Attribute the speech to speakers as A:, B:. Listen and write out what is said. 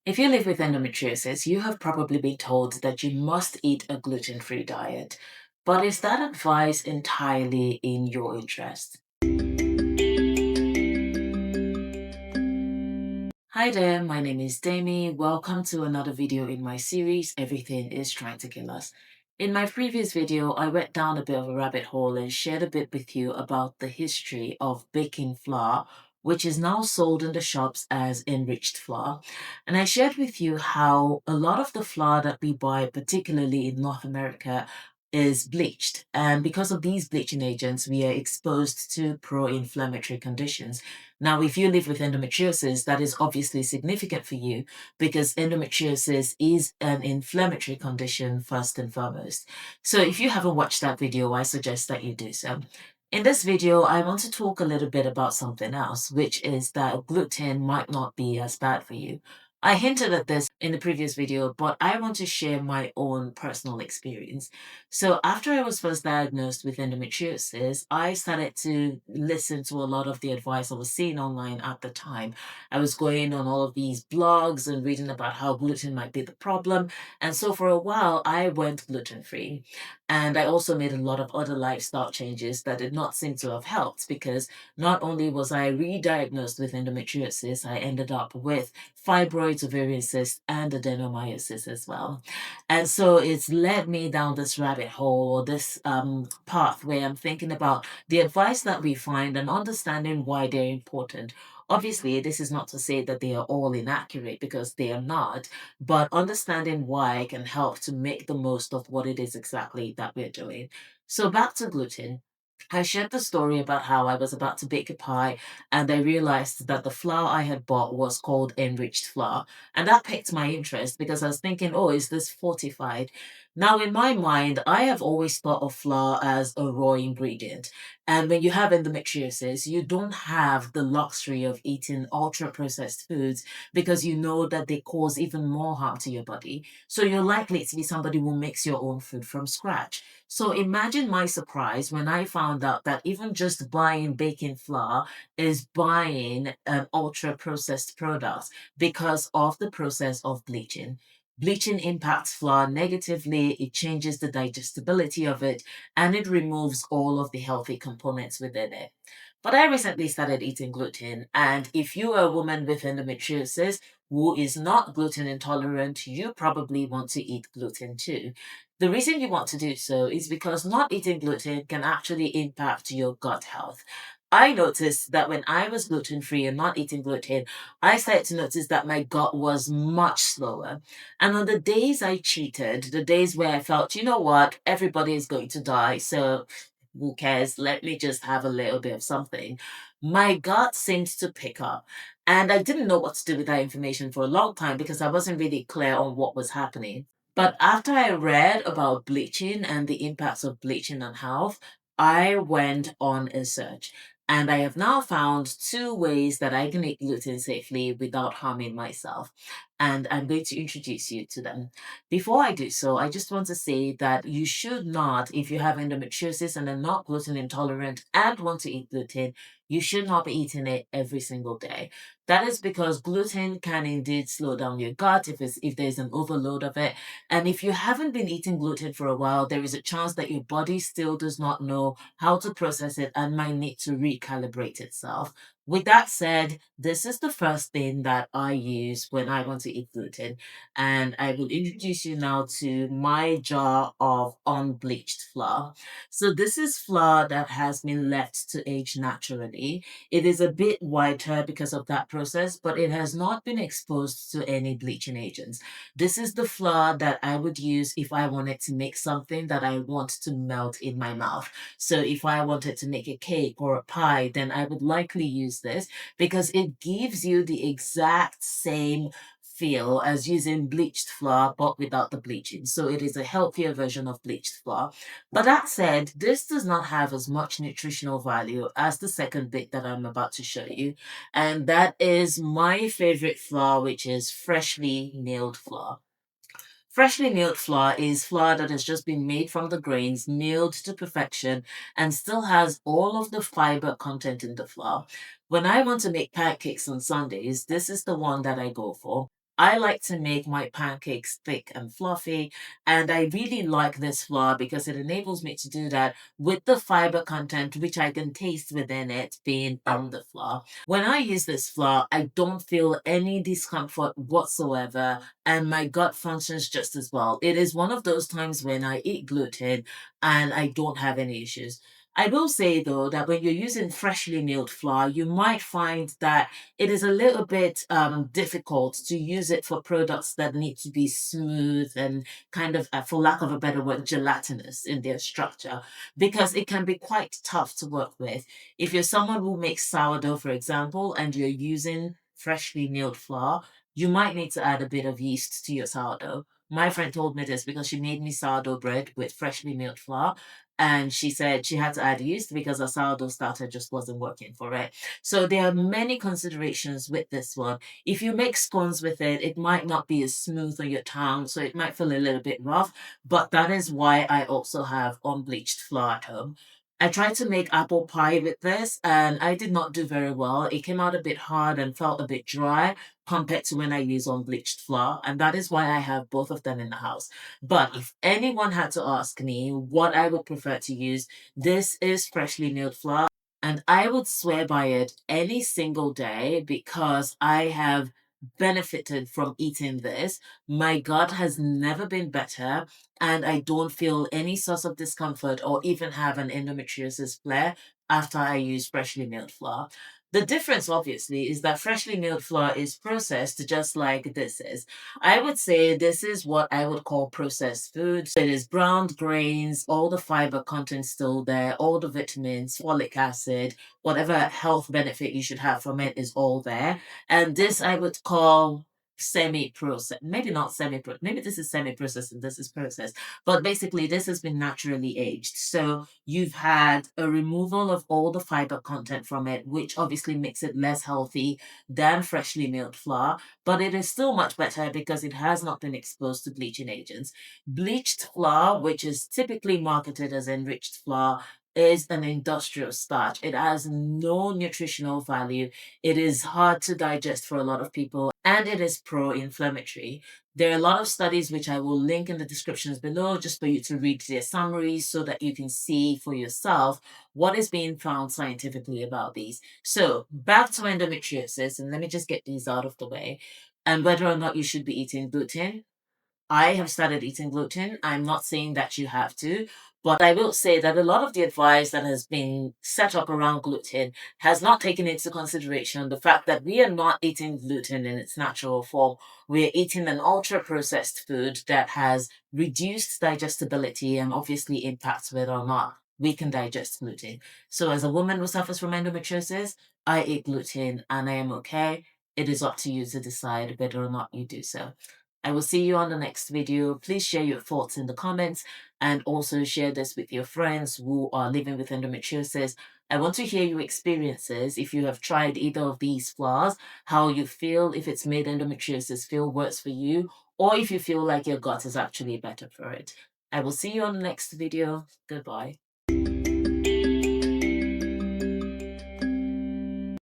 A: If you live with endometriosis, you have probably been told that you must eat a gluten-free diet. But is that advice entirely in your interest? Hi there, my name is Demi. Welcome to another video in my series, Everything is Trying to Kill Us. In my previous video, I went down a bit of a rabbit hole and shared a bit with you about the history of baking flour, which is now sold in the shops as enriched flour. And I shared with you how a lot of the flour that we buy, particularly in North America, is bleached. And because of these bleaching agents, we are exposed to pro-inflammatory conditions. Now, if you live with endometriosis, that is obviously significant for you because endometriosis is an inflammatory condition first and foremost. So if you haven't watched that video, I suggest that you do so. In this video, I want to talk a little bit about something else, which is that gluten might not be as bad for you. I hinted at this in the previous video, but I want to share my own personal experience. So after I was first diagnosed with endometriosis, I started to listen to a lot of the advice I was seeing online at the time. I was going on all of these blogs and reading about how gluten might be the problem. And so for a while, I went gluten free. And I also made a lot of other lifestyle changes that did not seem to have helped because not only was I re-diagnosed with endometriosis, I ended up with fibroids, ovarian cysts, and adenomyosis as well. And so it's led me down this rabbit hole or this path where I'm thinking about the advice that we find and understanding why they're important. Obviously, this is not to say that they are all inaccurate because they are not, but understanding why can help to make the most of what it is exactly that we're doing. So, back to gluten. I shared the story about how I was about to bake a pie and I realized that the flour I had bought was called enriched flour. And that piqued my interest because I was thinking, oh, is this fortified? Now, in my mind, I have always thought of flour as a raw ingredient. And when you have endometriosis, you don't have the luxury of eating ultra processed foods because you know that they cause even more harm to your body. So you're likely to be somebody who makes your own food from scratch. So imagine my surprise when I found out that even just buying baking flour is buying an ultra processed product because of the process of bleaching. Bleaching impacts flour negatively, it changes the digestibility of it, and it removes all of the healthy components within it. But I recently started eating gluten, and if you are a woman with endometriosis who is not gluten intolerant, you probably want to eat gluten too. The reason you want to do so is because not eating gluten can actually impact your gut health. I noticed that when I was gluten free and not eating gluten, I started to notice that my gut was much slower. And on the days I cheated, the days where I felt, you know what, everybody is going to die, so who cares? Let me just have a little bit of something. My gut seemed to pick up. And I didn't know what to do with that information for a long time because I wasn't really clear on what was happening. But after I read about bleaching and the impacts of bleaching on health, I went on a search. And I have now found two ways that I can eat gluten safely without harming myself. And I'm going to introduce you to them. Before I do so, I just want to say that you should not, if you have endometriosis and are not gluten intolerant and want to eat gluten, you should not be eating it every single day. That is because gluten can indeed slow down your gut if there's an overload of it. And if you haven't been eating gluten for a while, there is a chance that your body still does not know how to process it and might need to recalibrate itself. With that said, this is the first thing that I use when I want to eat gluten. And I will introduce you now to my jar of unbleached flour. So this is flour that has been left to age naturally. It is a bit whiter because of that process, but it has not been exposed to any bleaching agents. This is the flour that I would use if I wanted to make something that I want to melt in my mouth. So if I wanted to make a cake or a pie, then I would likely use this because it gives you the exact same feel as using bleached flour but without the bleaching. So it is a healthier version of bleached flour. But that said, this does not have as much nutritional value as the second bit that I'm about to show you. And that is my favorite flour, which is freshly milled flour. Freshly milled flour is flour that has just been made from the grains, milled to perfection, and still has all of the fiber content in the flour. When I want to make pancakes on Sundays, this is the one that I go for. I like to make my pancakes thick and fluffy, and I really like this flour because it enables me to do that with the fiber content which I can taste within it being on the flour. When I use this flour, I don't feel any discomfort whatsoever, and my gut functions just as well. It is one of those times when I eat gluten and I don't have any issues. I will say though that when you're using freshly milled flour, you might find that it is a little bit difficult to use it for products that need to be smooth and kind of, for lack of a better word, gelatinous in their structure, because it can be quite tough to work with. If you're someone who makes sourdough, for example, and you're using freshly milled flour, you might need to add a bit of yeast to your sourdough. My friend told me this because she made me sourdough bread with freshly milled flour. And she said she had to add yeast because her sourdough starter just wasn't working for it. So there are many considerations with this one. If you make scones with it, it might not be as smooth on your tongue, so it might feel a little bit rough. But that is why I also have unbleached flour at home. I tried to make apple pie with this and I did not do very well. It came out a bit hard and felt a bit dry compared to when I use unbleached flour. And that is why I have both of them in the house. But if anyone had to ask me what I would prefer to use, this is freshly milled flour. And I would swear by it any single day because I have benefited from eating this. My gut has never been better, and I don't feel any source of discomfort or even have an endometriosis flare after I use freshly milled flour. The difference, obviously, is that freshly milled flour is processed just like this is. I would say this is what I would call processed food. So it is browned grains, all the fiber content still there, all the vitamins, folic acid, whatever health benefit you should have from it is all there. And this I would call semi-processed. Maybe not semi-processed. Maybe this is semi-processed and this is processed. But basically, this has been naturally aged. So you've had a removal of all the fiber content from it, which obviously makes it less healthy than freshly milled flour, but it is still much better because it has not been exposed to bleaching agents. Bleached flour, which is typically marketed as enriched flour, is an industrial starch. It has no nutritional value. It is hard to digest for a lot of people and it is pro inflammatory. There are a lot of studies which I will link in the descriptions below just for you to read their summaries so that you can see for yourself what is being found scientifically about these. So, back to endometriosis, and let me just get these out of the way. And whether or not you should be eating gluten. I have started eating gluten. I'm not saying that you have to, but I will say that a lot of the advice that has been set up around gluten has not taken into consideration the fact that we are not eating gluten in its natural form. We're eating an ultra processed food that has reduced digestibility and obviously impacts whether or not we can digest gluten. So, as a woman who suffers from endometriosis, I eat gluten and I am okay. It is up to you to decide whether or not you do so. I will see you on the next video. Please share your thoughts in the comments and also share this with your friends who are living with endometriosis. I want to hear your experiences if you have tried either of these flours, how you feel, if it's made endometriosis feel worse for you, or if you feel like your gut is actually better for it. I will see you on the next video. Goodbye.